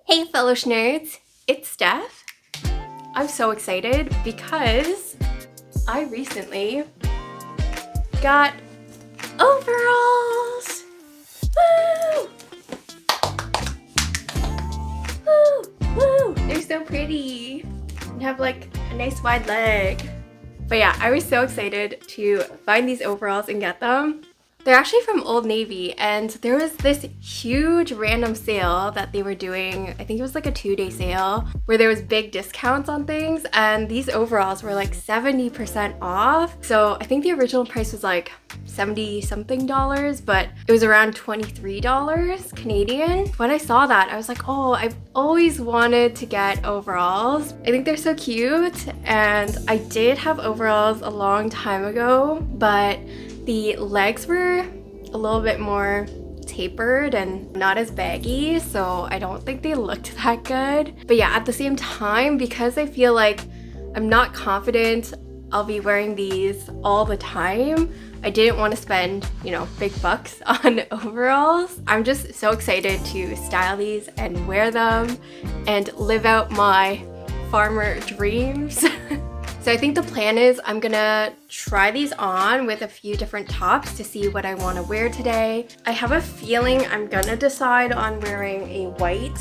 Hey fellow nerds, it's Steph. I'm so excited because I recently got overalls! Woo! Woo! Woo! They're so pretty and have like a nice wide leg. But yeah, I was so excited to find these overalls and get them. They're actually from Old Navy, and there was this huge random sale that they were doing. I think it was like a 2-day sale where there was big discounts on things, and these overalls were like 70% off. So I think the original price was like 70 something dollars, but it was around $23 Canadian. When I saw that, I was like, oh, I've always wanted to get overalls. I think they're so cute, and I did have overalls a long time ago, but the legs were a little bit more tapered and not as baggy, so I don't think they looked that good. But yeah, at the same time, because I feel like I'm not confident I'll be wearing these all the time, I didn't want to spend, big bucks on overalls. I'm just so excited to style these and wear them and live out my farmer dreams. So I think the plan is I'm gonna try these on with a few different tops to see what I want to wear today. I have a feeling I'm gonna decide on wearing a white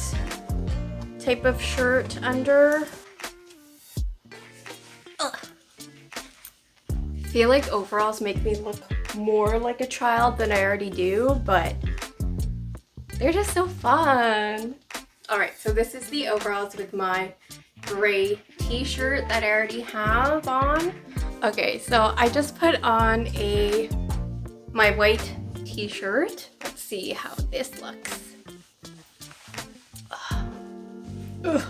type of shirt under. Ugh. I feel like overalls make me look more like a child than I already do, but they're just so fun. All right, so this is the overalls with my gray t-shirt that I already have on. Okay, so I just put on my white t-shirt. Let's see how this looks. Ugh.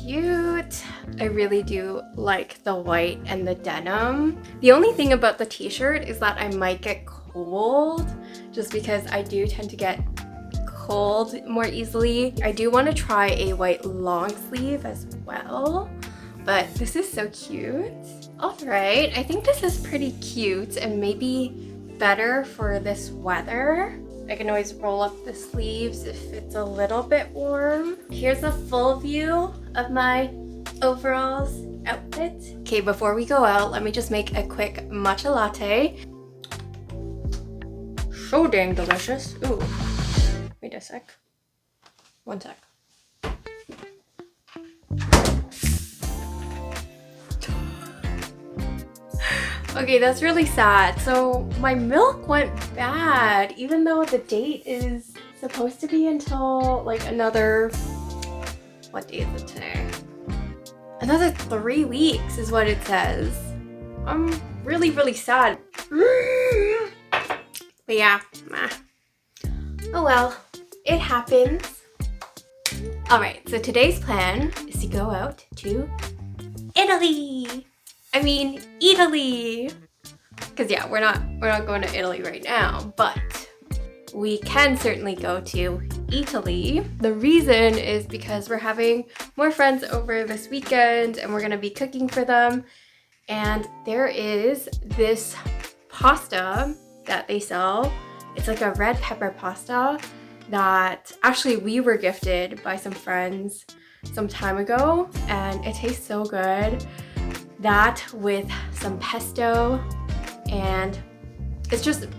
Cute. I really do like the white and the denim. The only thing about the t-shirt is that I might get cold just because I do tend to get cold more easily. I do want to try a white long sleeve as well, but this is so cute. All right, I think this is pretty cute and maybe better for this weather. I can always roll up the sleeves if it's a little bit warm. Here's a full view of my overalls outfit. Okay, before we go out, let me just make a quick matcha latte. So dang delicious. Ooh. Wait a sec. One sec. Okay, that's really sad. So my milk went bad, even though the date is supposed to be until like another, what day is it today? Another 3 weeks is what it says. I'm really, really sad. But yeah, oh well. It happens. Alright, so today's plan is to go out to Italy. I mean, Eataly. Because yeah, we're not going to Italy right now, but we can certainly go to Eataly. The reason is because we're having more friends over this weekend and we're going to be cooking for them. And there is this pasta that they sell. It's like a red pepper pasta that actually we were gifted by some friends some time ago, and it tastes so good. That with some pesto, and it's just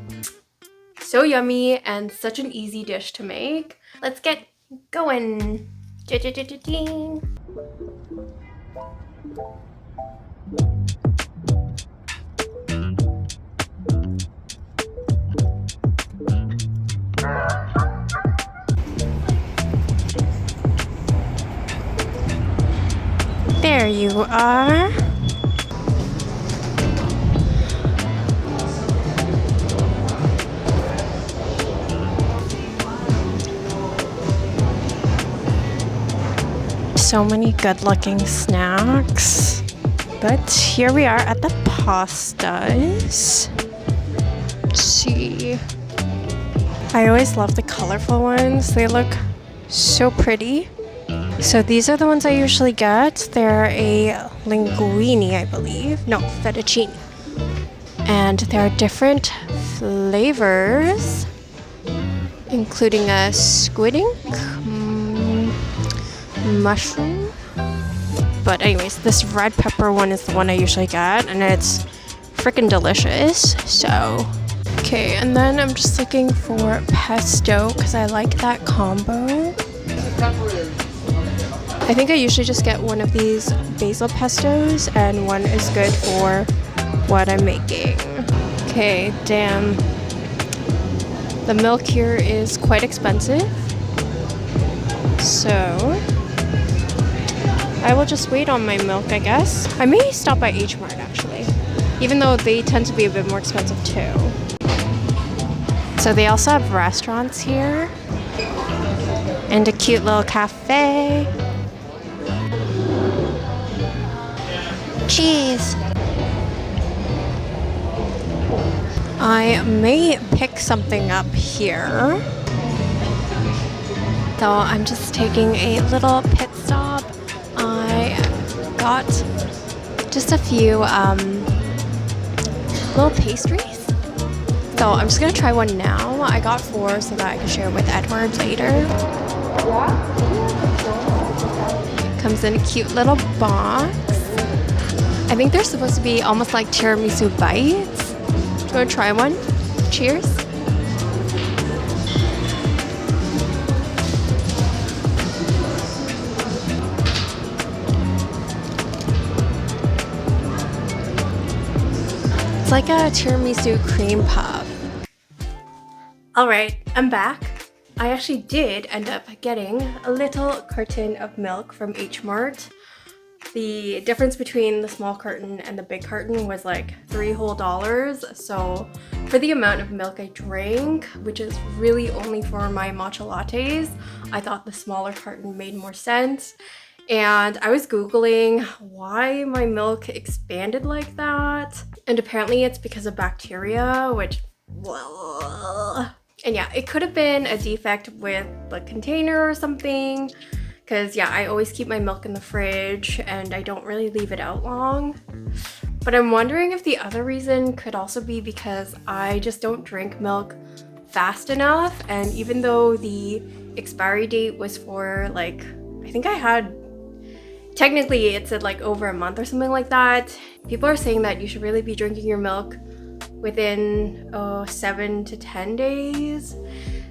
so yummy and such an easy dish to make. Let's get going. There you are. So many good-looking snacks. But here we are at the pastas. Let's see. I always love the colorful ones. They look so pretty. So these are the ones I usually get. They're a linguine, I believe. No, fettuccine. And there are different flavors. including a squid ink, mushroom. But anyways, this red pepper one is the one I usually get, and it's freaking delicious. So, okay, and then I'm just looking for pesto because I like that combo. I think I usually just get one of these basil pestos, and one is good for what I'm making. Okay, damn. The milk here is quite expensive, so I will just wait on my milk, I guess. I may stop by H Mart actually, even though they tend to be a bit more expensive too. So they also have restaurants here and a cute little cafe. Cheese. I may pick something up here. So I'm just taking a little pit stop. I got just a few little pastries. So I'm just gonna try one now. I got 4 so that I can share with Edward later. Comes in a cute little box. I think they're supposed to be almost like tiramisu bites. Do you want to try one? Cheers. It's like a tiramisu cream puff. Alright, I'm back. I actually did end up getting a little carton of milk from H Mart. The difference between the small carton and the big carton was like $3 whole. So for the amount of milk I drank, which is really only for my matcha lattes, I thought the smaller carton made more sense. And I was Googling why my milk expanded like that. And apparently it's because of bacteria, which... And yeah, it could have been a defect with the container or something. Because yeah, I always keep my milk in the fridge and I don't really leave it out long. But I'm wondering if the other reason could also be because I just don't drink milk fast enough. And even though the expiry date was for like, I think I had, technically it said like over a month or something like that. People are saying that you should really be drinking your milk within 7 to 10 days.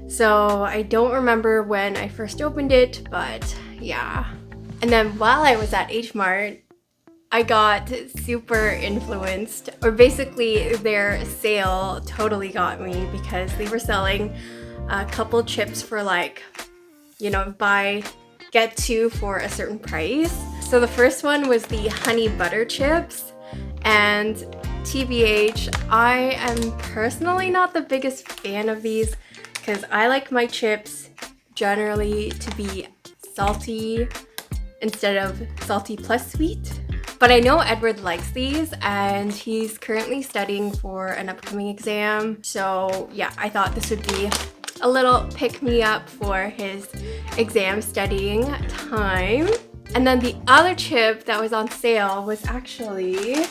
So I don't remember when I first opened it, but yeah. And then while I was at H Mart, I got super influenced, or basically their sale totally got me because they were selling a couple chips for like, you know, buy, get 2 for a certain price. So the first one was the honey butter chips, and TBH, I am personally not the biggest fan of these because I like my chips generally to be salty instead of salty plus sweet. But I know Edward likes these and he's currently studying for an upcoming exam. So yeah, I thought this would be a little pick-me-up for his exam studying time. And then the other chip that was on sale was actually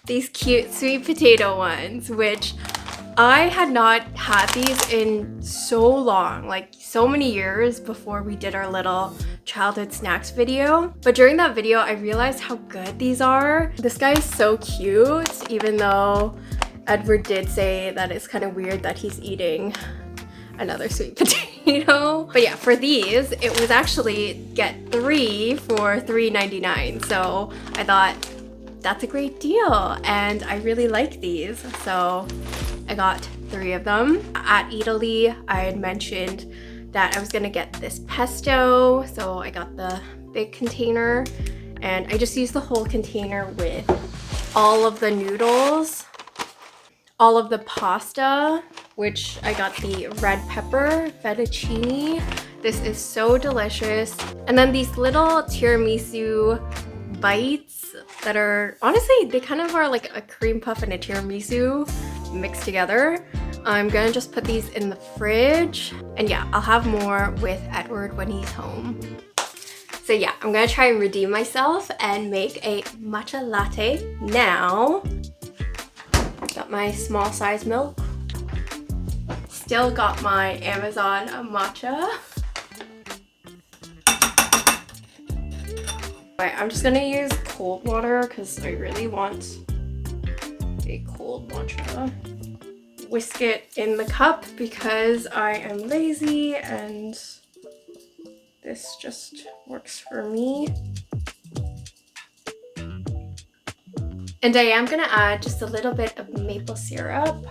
these cute sweet potato ones, which I had not had these in so long, like so many years before we did our little childhood snacks video. But during that video, I realized how good these are. This guy is so cute, even though Edward did say that it's kind of weird that he's eating another sweet potato. But yeah, for these, it was actually get 3 for $3.99. So I thought that's a great deal and I really like these. So I got 3 of them. At Eataly, I had mentioned that I was gonna get this pesto, so I got the big container and I just used the whole container with all of the noodles, all of the pasta, which I got the red pepper fettuccine. This is so delicious. And then these little tiramisu bites that are, honestly, they kind of are like a cream puff and a tiramisu mixed together. I'm gonna just put these in the fridge, and yeah, I'll have more with Edward when he's home. So yeah, I'm gonna try and redeem myself and make a matcha latte now. Got my small size milk. still got my Amazon matcha. Alright, I'm just gonna use cold water because I really want a cold matcha. Whisk it in the cup because I am lazy and this just works for me. And I am gonna add just a little bit of maple syrup.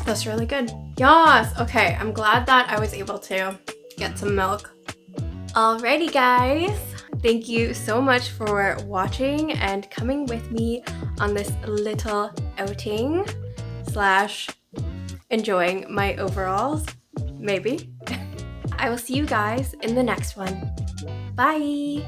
That's really good. Yes! Okay, I'm glad that I was able to get some milk. Alrighty guys, thank you so much for watching and coming with me on this little outing slash enjoying my overalls, maybe. I will see you guys in the next one. Bye!